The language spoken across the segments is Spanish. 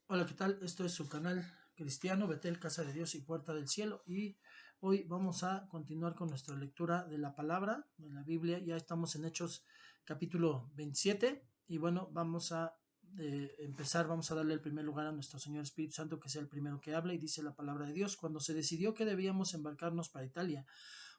Hola, ¿qué tal? Esto es su canal cristiano, Betel, Casa de Dios y Puerta del Cielo. Y hoy vamos a continuar con nuestra lectura de la palabra, de la Biblia. Ya estamos en Hechos capítulo 27. Y bueno, vamos a empezar, vamos a darle el primer lugar a nuestro Señor Espíritu Santo, que sea el primero que habla. Y dice la palabra de Dios: cuando se decidió que debíamos embarcarnos para Italia,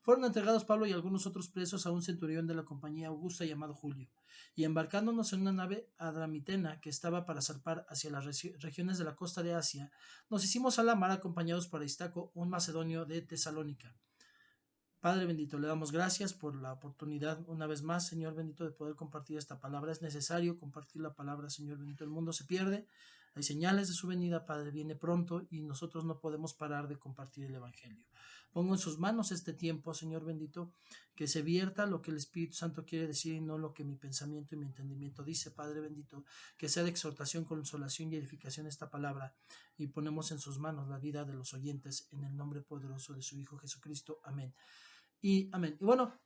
fueron entregados Pablo y algunos otros presos a un centurión de la compañía Augusta llamado Julio, y embarcándonos en una nave adramitena que estaba para zarpar hacia las regiones de la costa de Asia, nos hicimos a la mar acompañados por Aristarco, un macedonio de Tesalónica. Padre bendito, le damos gracias por la oportunidad una vez más, Señor bendito, de poder compartir esta palabra. Es necesario compartir la palabra, Señor bendito. El mundo se pierde, hay señales de su venida, Padre, viene pronto y nosotros no podemos parar de compartir el Evangelio. Pongo en sus manos este tiempo, Señor bendito, que se vierta lo que el Espíritu Santo quiere decir y no lo que mi pensamiento y mi entendimiento dice, Padre bendito, que sea de exhortación, consolación y edificación esta palabra, y ponemos en sus manos la vida de los oyentes, en el nombre poderoso de su Hijo Jesucristo. Amén. Y amén. Y bueno,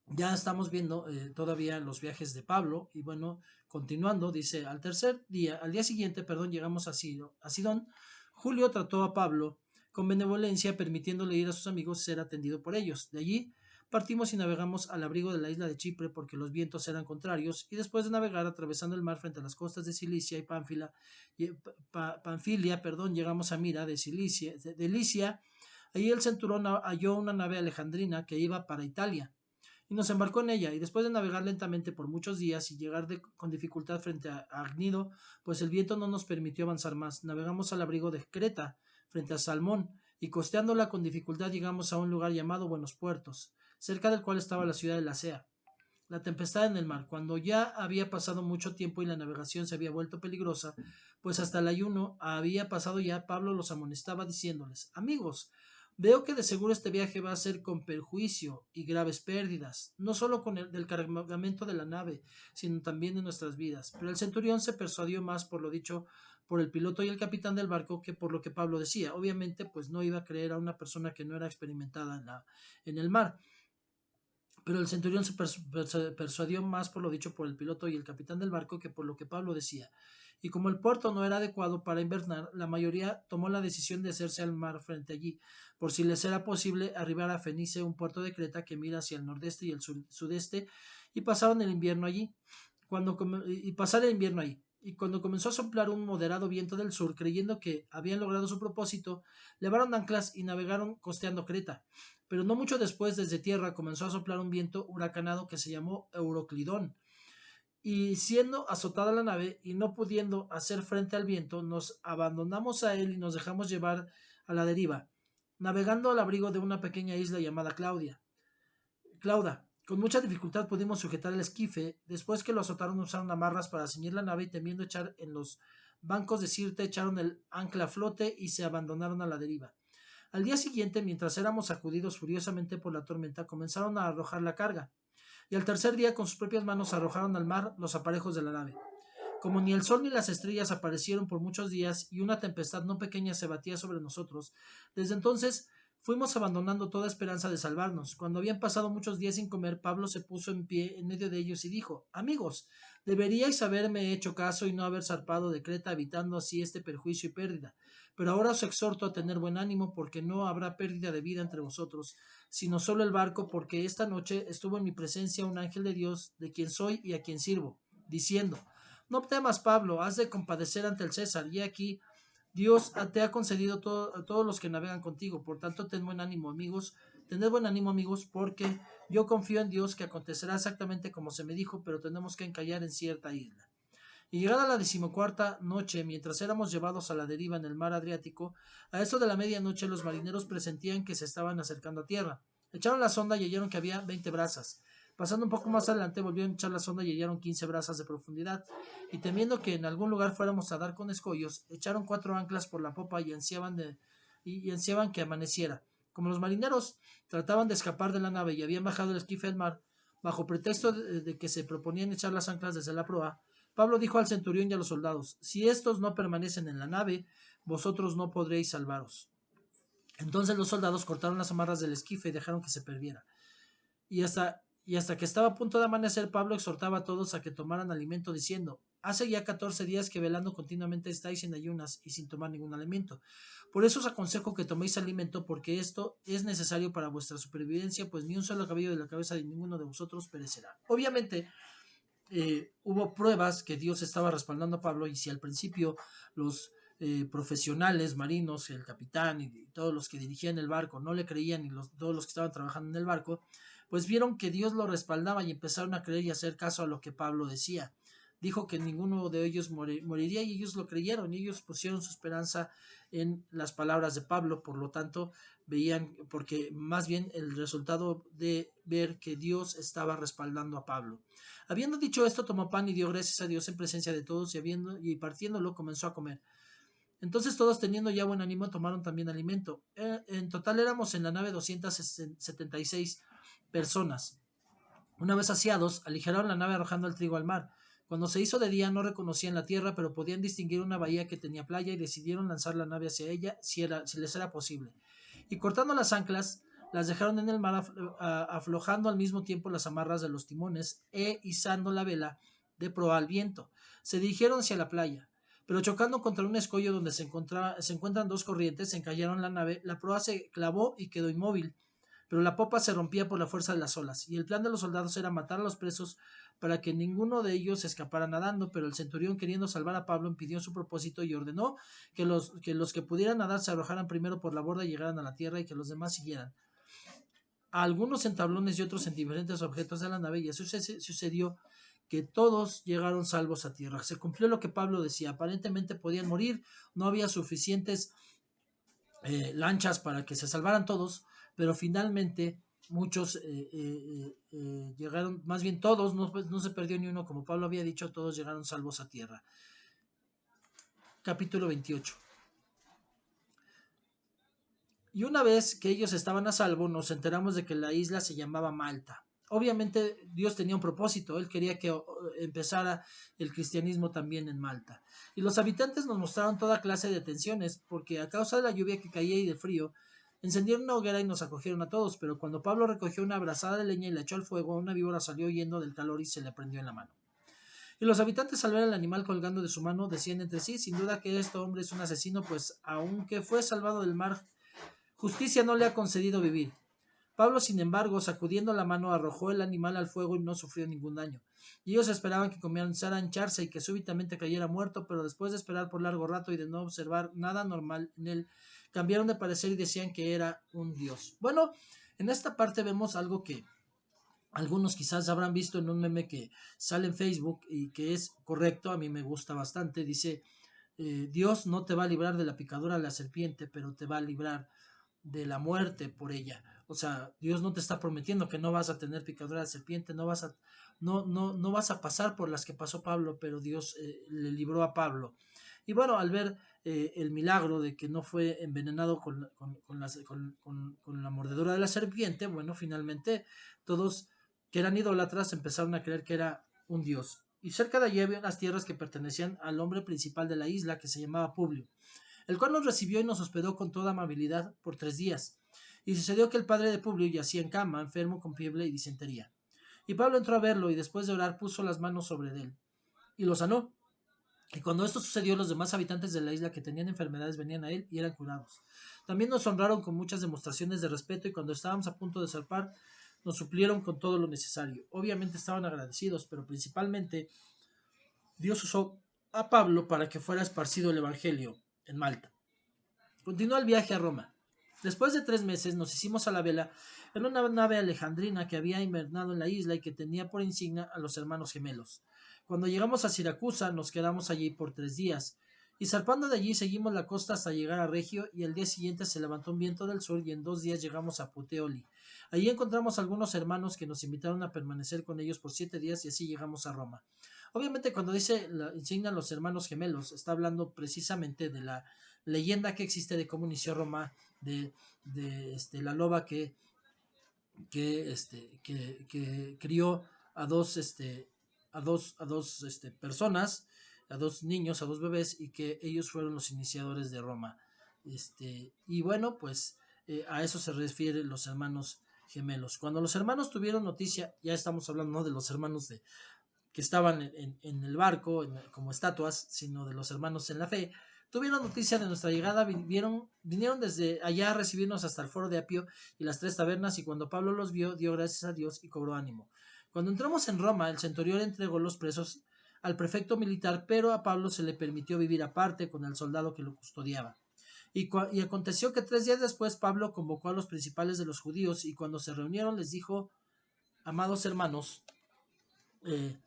ya estamos viendo todavía los viajes de Pablo. Y bueno, continuando, dice: al día siguiente, perdón, llegamos a Sidón. Julio trató a Pablo con benevolencia, permitiéndole ir a sus amigos y ser atendido por ellos. De allí partimos y navegamos al abrigo de la isla de Chipre, porque los vientos eran contrarios, y después de navegar atravesando el mar frente a las costas de Cilicia y Panfilia, perdón, llegamos a Mira de Licia. Allí el centurión halló una nave alejandrina que iba para Italia y nos embarcó en ella, y después de navegar lentamente por muchos días y llegar con dificultad frente a Agnido, pues el viento no nos permitió avanzar más, navegamos al abrigo de Creta, frente a Salmón, y costeándola con dificultad llegamos a un lugar llamado Buenos Puertos, cerca del cual estaba la ciudad de Lasea. La tempestad en el mar, cuando ya había pasado mucho tiempo y la navegación se había vuelto peligrosa, pues hasta el ayuno había pasado ya, Pablo los amonestaba diciéndoles: amigos, veo que de seguro este viaje va a ser con perjuicio y graves pérdidas, no solo con el del cargamento de la nave, sino también de nuestras vidas. Pero el centurión se persuadió más por lo dicho por el piloto y el capitán del barco que por lo que Pablo decía. Obviamente, pues no iba a creer a una persona que no era experimentada en el mar. Pero el centurión se persuadió más por lo dicho por el piloto y el capitán del barco que por lo que Pablo decía. Y como el puerto no era adecuado para invernar, la mayoría tomó la decisión de hacerse al mar frente allí, por si les era posible arribar a Fenice, un puerto de Creta que mira hacia el nordeste y el sudeste, y pasaron el invierno allí. Pasar el invierno ahí. Y cuando comenzó a soplar un moderado viento del sur, creyendo que habían logrado su propósito, levaron anclas y navegaron costeando Creta. Pero no mucho después, desde tierra, comenzó a soplar un viento huracanado que se llamó Euroclidón. Y siendo azotada la nave y no pudiendo hacer frente al viento, nos abandonamos a él y nos dejamos llevar a la deriva, navegando al abrigo de una pequeña isla llamada Clauda. Con mucha dificultad pudimos sujetar el esquife. Después que lo azotaron, usaron amarras para ceñir la nave y, temiendo echar en los bancos de Sirte, echaron el ancla a flote y se abandonaron a la deriva. Al día siguiente, mientras éramos sacudidos furiosamente por la tormenta, comenzaron a arrojar la carga, y al tercer día con sus propias manos arrojaron al mar los aparejos de la nave. Como ni el sol ni las estrellas aparecieron por muchos días y una tempestad no pequeña se batía sobre nosotros, desde entonces fuimos abandonando toda esperanza de salvarnos. Cuando habían pasado muchos días sin comer, Pablo se puso en pie en medio de ellos y dijo: amigos, deberíais haberme hecho caso y no haber zarpado de Creta, evitando así este perjuicio y pérdida. Pero ahora os exhorto a tener buen ánimo, porque no habrá pérdida de vida entre vosotros, sino solo el barco, porque esta noche estuvo en mi presencia un ángel de Dios, de quien soy y a quien sirvo, diciendo: no temas, Pablo, has de compadecer ante el César, y aquí Dios te ha concedido a todos los que navegan contigo. Por tanto, tened buen ánimo, amigos, porque yo confío en Dios que acontecerá exactamente como se me dijo, pero tenemos que encallar en cierta isla. Y llegada la 14ª noche, mientras éramos llevados a la deriva en el mar Adriático, a eso de la medianoche los marineros presentían que se estaban acercando a tierra. Echaron la sonda y hallaron que había 20 brazas. Pasando un poco más adelante, volvieron a echar la sonda y hallaron 15 brazas de profundidad. Y temiendo que en algún lugar fuéramos a dar con escollos, echaron 4 anclas por la popa y ansiaban que amaneciera. Como los marineros trataban de escapar de la nave y habían bajado el esquife al mar, bajo pretexto de que se proponían echar las anclas desde la proa, Pablo dijo al centurión y a los soldados: si estos no permanecen en la nave, vosotros no podréis salvaros. Entonces los soldados cortaron las amarras del esquife y dejaron que se perdiera. Y hasta que estaba a punto de amanecer, Pablo exhortaba a todos a que tomaran alimento, diciendo: Hace ya 14 días que velando continuamente estáis en ayunas y sin tomar ningún alimento. Por eso os aconsejo que toméis alimento, porque esto es necesario para vuestra supervivencia, pues ni un solo cabello de la cabeza de ninguno de vosotros perecerá. Obviamente, hubo pruebas que Dios estaba respaldando a Pablo, y si al principio los profesionales marinos, el capitán y todos los que dirigían el barco no le creían, y todos los que estaban trabajando en el barco, pues vieron que Dios lo respaldaba y empezaron a creer y hacer caso a lo que Pablo decía. Dijo que ninguno de ellos moriría, y ellos lo creyeron, y ellos pusieron su esperanza en las palabras de Pablo. Por lo tanto, veían, porque más bien el resultado de ver que Dios estaba respaldando a Pablo. Habiendo dicho esto, tomó pan y dio gracias a Dios en presencia de todos, y partiéndolo comenzó a comer. Entonces todos, teniendo ya buen ánimo, tomaron también alimento. En total éramos en la nave 276 personas. Una vez saciados, aligeraron la nave arrojando el trigo al mar. Cuando se hizo de día no reconocían la tierra, pero podían distinguir una bahía que tenía playa, y decidieron lanzar la nave hacia ella si les era posible. Y cortando las anclas, las dejaron en el mar, aflojando al mismo tiempo las amarras de los timones e izando la vela de proa al viento. Se dirigieron hacia la playa, pero chocando contra un escollo donde se encuentran dos corrientes, se encallaron la nave, la proa se clavó y quedó inmóvil, pero la popa se rompía por la fuerza de las olas, y el plan de los soldados era matar a los presos para que ninguno de ellos escapara nadando. Pero el centurión, queriendo salvar a Pablo, impidió su propósito y ordenó que los que pudieran nadar se arrojaran primero por la borda y llegaran a la tierra, y que los demás siguieran. A algunos en tablones y otros en diferentes objetos de la nave, y así sucedió que todos llegaron salvos a tierra. Se cumplió lo que Pablo decía: aparentemente podían morir, no había suficientes lanchas para que se salvaran todos, pero finalmente muchos llegaron, más bien todos, no se perdió ni uno, como Pablo había dicho, todos llegaron salvos a tierra. Capítulo 28. Y una vez que ellos estaban a salvo, nos enteramos de que la isla se llamaba Malta. Obviamente Dios tenía un propósito, Él quería que empezara el cristianismo también en Malta. Y los habitantes nos mostraron toda clase de tensiones, porque a causa de la lluvia que caía y del frío, encendieron una hoguera y nos acogieron a todos. Pero cuando Pablo recogió una brazada de leña y la echó al fuego, una víbora salió huyendo del calor y se le prendió en la mano. Y los habitantes, al ver al animal colgando de su mano, decían entre sí: sin duda que este hombre es un asesino, pues aunque fue salvado del mar, justicia no le ha concedido vivir. Pablo, sin embargo, sacudiendo la mano, arrojó el animal al fuego y no sufrió ningún daño. Y ellos esperaban que comenzara a hincharse y que súbitamente cayera muerto, pero después de esperar por largo rato y de no observar nada normal en él, cambiaron de parecer y decían que era un dios. Bueno, en esta parte vemos algo que algunos quizás habrán visto en un meme que sale en Facebook y que es correcto. A mí me gusta bastante. Dice: Dios no te va a librar de la picadura de la serpiente, pero te va a librar de la muerte por ella. O sea, Dios no te está prometiendo que no vas a tener picadura de serpiente, no vas a pasar por las que pasó Pablo, pero Dios le libró a Pablo. Y bueno, al ver el milagro de que no fue envenenado con la mordedura de la serpiente, bueno, finalmente todos que eran idólatras empezaron a creer que era un dios. Y cerca de allí había unas tierras que pertenecían al hombre principal de la isla, que se llamaba Publio, el cual nos recibió y nos hospedó con toda amabilidad por 3 días. Y sucedió que el padre de Publio yacía en cama, enfermo con fiebre y disentería. Y Pablo entró a verlo, y después de orar puso las manos sobre él y lo sanó. Y cuando esto sucedió, los demás habitantes de la isla que tenían enfermedades venían a él y eran curados. También nos honraron con muchas demostraciones de respeto, y cuando estábamos a punto de zarpar, nos suplieron con todo lo necesario. Obviamente estaban agradecidos, pero principalmente Dios usó a Pablo para que fuera esparcido el Evangelio en Malta. Continuó el viaje a Roma. Después de 3 meses nos hicimos a la vela en una nave alejandrina que había invernado en la isla y que tenía por insignia a los hermanos gemelos. Cuando llegamos a Siracusa nos quedamos allí por 3 días, y zarpando de allí seguimos la costa hasta llegar a Regio, y el día siguiente se levantó un viento del sur y en 2 días llegamos a Puteoli. Allí encontramos algunos hermanos que nos invitaron a permanecer con ellos por 7 días, y así llegamos a Roma. Obviamente cuando dice la insignia a los hermanos gemelos, está hablando precisamente de la leyenda que existe de cómo inició Roma, de la loba que crió a dos personas, a dos niños, a dos bebés, y que ellos fueron los iniciadores de Roma. Y bueno, pues a eso se refieren los hermanos gemelos. Cuando los hermanos tuvieron noticia, ya estamos hablando, ¿no?, de los hermanos que estaban en el barco como estatuas, sino de los hermanos en la fe, tuvieron noticia de nuestra llegada, vinieron desde allá a recibirnos hasta el foro de Apio y las 3 tabernas, y cuando Pablo los vio, dio gracias a Dios y cobró ánimo. Cuando entramos en Roma, el centurión entregó los presos al prefecto militar, pero a Pablo se le permitió vivir aparte con el soldado que lo custodiaba. Y aconteció que 3 días después Pablo convocó a los principales de los judíos, y cuando se reunieron les dijo: amados hermanos, eh,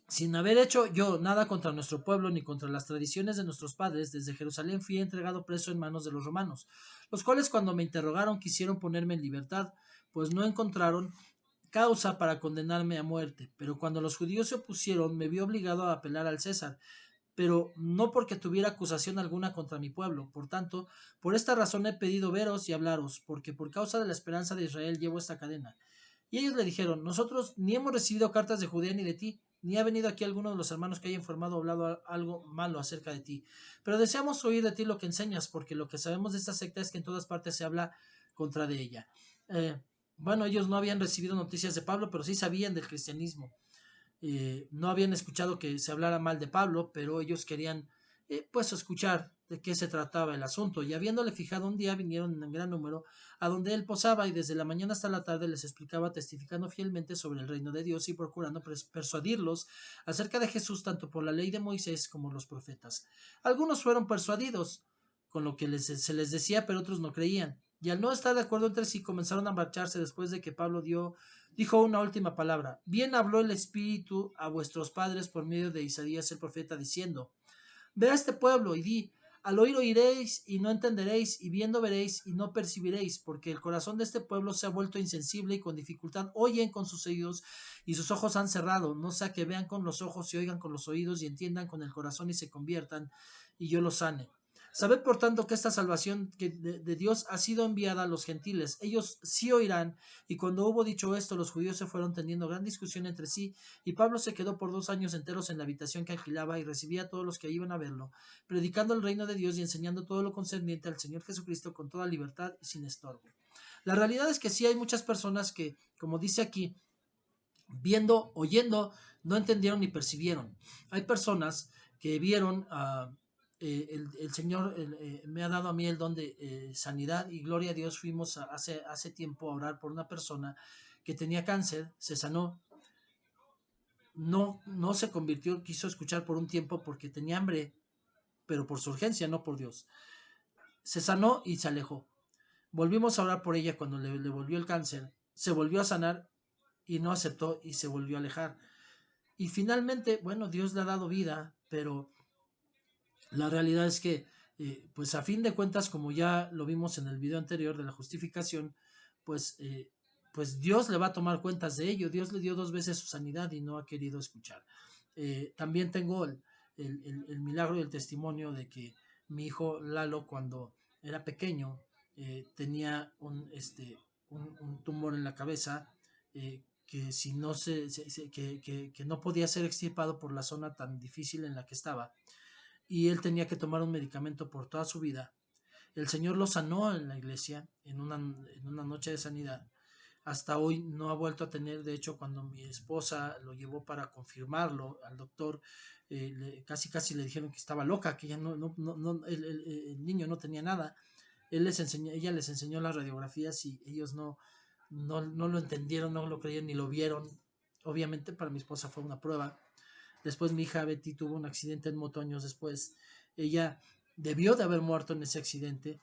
sin haber hecho yo nada contra nuestro pueblo ni contra las tradiciones de nuestros padres, desde Jerusalén fui entregado preso en manos de los romanos, los cuales cuando me interrogaron quisieron ponerme en libertad, pues no encontraron causa para condenarme a muerte. Pero cuando los judíos se opusieron, me vi obligado a apelar al César, pero no porque tuviera acusación alguna contra mi pueblo. Por tanto, por esta razón he pedido veros y hablaros, porque por causa de la esperanza de Israel llevo esta cadena. Y ellos le dijeron: nosotros ni hemos recibido cartas de Judea ni de ti, ni ha venido aquí alguno de los hermanos que haya informado o hablado algo malo acerca de ti. Pero deseamos oír de ti lo que enseñas, porque lo que sabemos de esta secta es que en todas partes se habla contra de ella. Eh, bueno, ellos no habían recibido noticias de Pablo, pero sí sabían del cristianismo. No habían escuchado que se hablara mal de Pablo, pero ellos querían pues escuchar de qué se trataba el asunto, y habiéndole fijado un día vinieron en gran número a donde él posaba, y desde la mañana hasta la tarde les explicaba, testificando fielmente sobre el reino de Dios y procurando persuadirlos acerca de Jesús tanto por la ley de Moisés como los profetas. Algunos fueron persuadidos con lo que se les decía, pero otros no creían, y al no estar de acuerdo entre sí comenzaron a marcharse después de que Pablo dijo una última palabra. Bien habló el Espíritu a vuestros padres por medio de Isaías el profeta, diciendo: ve a este pueblo y di: al oír oiréis y no entenderéis, y viendo veréis y no percibiréis, porque el corazón de este pueblo se ha vuelto insensible, y con dificultad oyen con sus oídos, y sus ojos han cerrado, no sea que vean con los ojos y oigan con los oídos, y entiendan con el corazón y se conviertan, y yo los sane. Sabed por tanto que esta salvación de Dios ha sido enviada a los gentiles. Ellos sí oirán. Y cuando hubo dicho esto, los judíos se fueron teniendo gran discusión entre sí, y Pablo se quedó por 2 años enteros en la habitación que alquilaba, y recibía a todos los que iban a verlo, predicando el reino de Dios y enseñando todo lo concerniente al Señor Jesucristo con toda libertad y sin estorbo. La realidad es que sí hay muchas personas que, como dice aquí, viendo, oyendo, no entendieron ni percibieron. Hay personas que vieron el Señor me ha dado a mí el don de sanidad, y gloria a Dios. Fuimos hace tiempo a orar por una persona que tenía cáncer, se sanó, no se convirtió, quiso escuchar por un tiempo porque tenía hambre, pero por su urgencia, no por Dios. Se sanó y se alejó. Volvimos a orar por ella cuando le volvió el cáncer, se volvió a sanar y no aceptó y se volvió a alejar. Y finalmente, bueno, Dios le ha dado vida, pero la realidad es que, pues a fin de cuentas, como ya lo vimos en el video anterior de la justificación, pues, pues Dios le va a tomar cuentas de ello. Dios le dio 2 veces su sanidad y no ha querido escuchar. También tengo el milagro y el testimonio de que mi hijo Lalo, cuando era pequeño, tenía un tumor en la cabeza, que si no que no podía ser extirpado por la zona tan difícil en la que estaba, y él tenía que tomar un medicamento por toda su vida. El Señor lo sanó en la iglesia en una noche de sanidad. Hasta hoy no ha vuelto a tener. De hecho, cuando mi esposa lo llevó para confirmarlo al doctor, casi le dijeron que estaba loca, que ya el niño no tenía nada. Ella les enseñó las radiografías y ellos no lo entendieron, no lo creyeron ni lo vieron. Obviamente para mi esposa fue una prueba. Después mi hija Betty tuvo un accidente en moto años después. Ella debió de haber muerto en ese accidente.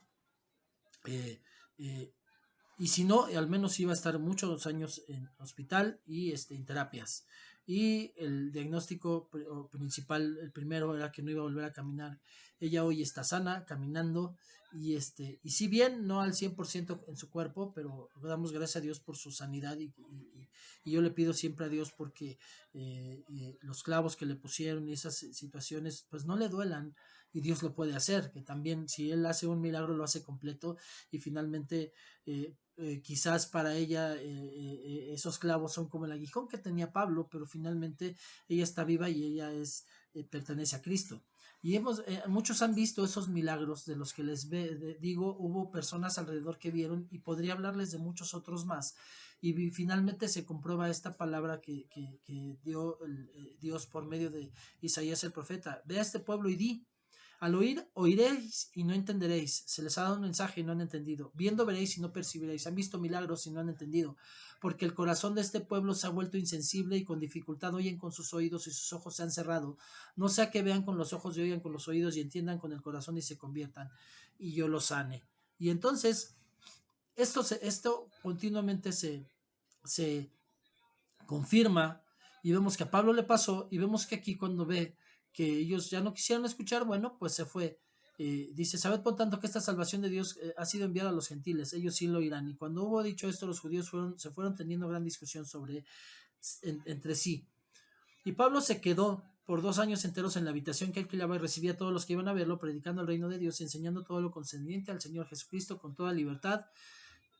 Eh, eh, y si no, al menos iba a estar muchos años en hospital y en terapias. Y el diagnóstico principal, el primero, era que no iba a volver a caminar. Ella hoy está sana, caminando, y si bien no al 100% en su cuerpo, pero damos gracias a Dios por su sanidad, y yo le pido siempre a Dios porque los clavos que le pusieron y esas situaciones pues no le duelan, y Dios lo puede hacer, que también si Él hace un milagro lo hace completo, y finalmente quizás para ella esos clavos son como el aguijón que tenía Pablo, pero finalmente ella está viva y ella pertenece a Cristo. Y muchos han visto esos milagros de los que digo, hubo personas alrededor que vieron y podría hablarles de muchos otros más. Y finalmente se comprueba esta palabra que dio Dios por medio de Isaías el profeta. Ve a este pueblo y di, al oír, oiréis y no entenderéis. Se les ha dado un mensaje y no han entendido. Viendo veréis y no percibiréis. Han visto milagros y no han entendido. Porque el corazón de este pueblo se ha vuelto insensible y con dificultad oyen con sus oídos y sus ojos se han cerrado. No sea que vean con los ojos y oigan con los oídos y entiendan con el corazón y se conviertan y yo los sane. Y entonces esto continuamente se confirma y vemos que a Pablo le pasó y vemos que aquí cuando ve que ellos ya no quisieron escuchar, bueno, pues se fue. Dice, sabed por tanto que esta salvación de Dios ha sido enviada a los gentiles, ellos sí lo irán. Y cuando hubo dicho esto, los judíos se fueron teniendo gran discusión entre sí. Y Pablo se quedó por 2 años enteros en la habitación que alquilaba y recibía a todos los que iban a verlo, predicando el reino de Dios y enseñando todo lo concerniente al Señor Jesucristo con toda libertad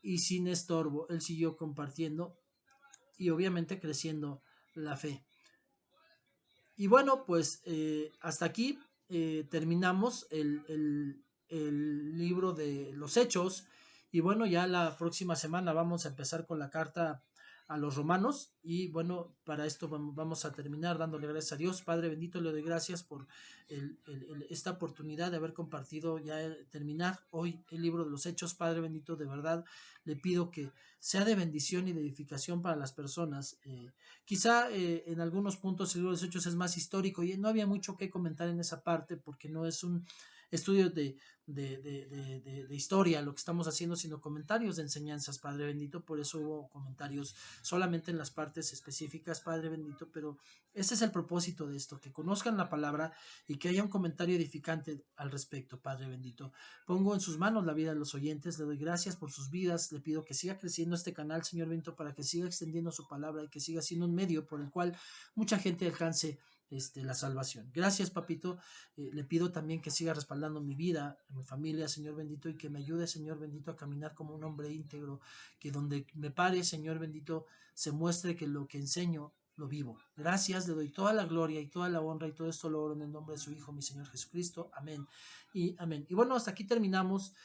y sin estorbo. Él siguió compartiendo y obviamente creciendo la fe. Y bueno, pues hasta aquí terminamos el libro de los Hechos. Y bueno, ya la próxima semana vamos a empezar con la carta a los romanos. Y bueno, para esto vamos a terminar dándole gracias a Dios. Padre bendito, le doy gracias por esta oportunidad de haber compartido, ya terminar hoy el libro de los Hechos. Padre bendito, de verdad le pido que sea de bendición y de edificación para las personas. Quizá en algunos puntos el libro de los Hechos es más histórico y no había mucho que comentar en esa parte porque no es un estudio de historia lo que estamos haciendo, sino comentarios de enseñanzas, Padre bendito. Por eso hubo comentarios solamente en las partes específicas, Padre bendito, pero ese es el propósito de esto, que conozcan la palabra y que haya un comentario edificante al respecto, Padre bendito. Pongo en sus manos la vida de los oyentes, le doy gracias por sus vidas, le pido que siga creciendo este canal, Señor bendito, para que siga extendiendo su palabra y que siga siendo un medio por el cual mucha gente alcance la salvación. Gracias, papito. Le pido también que siga respaldando mi vida, mi familia, Señor bendito, y que me ayude, Señor bendito, a caminar como un hombre íntegro, que donde me pare, Señor bendito, se muestre que lo que enseño lo vivo. Gracias, le doy toda la gloria y toda la honra y todo esto lo oro en el nombre de su Hijo, mi Señor Jesucristo. Amén y amén. Y bueno, hasta aquí terminamos.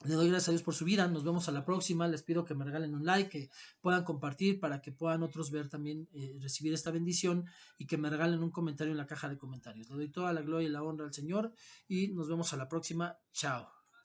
Le doy gracias a Dios por su vida. Nos vemos a la próxima. Les pido que me regalen un like, que puedan compartir para que puedan otros ver también, recibir esta bendición y que me regalen un comentario en la caja de comentarios. Le doy toda la gloria y la honra al Señor y nos vemos a la próxima. Chao.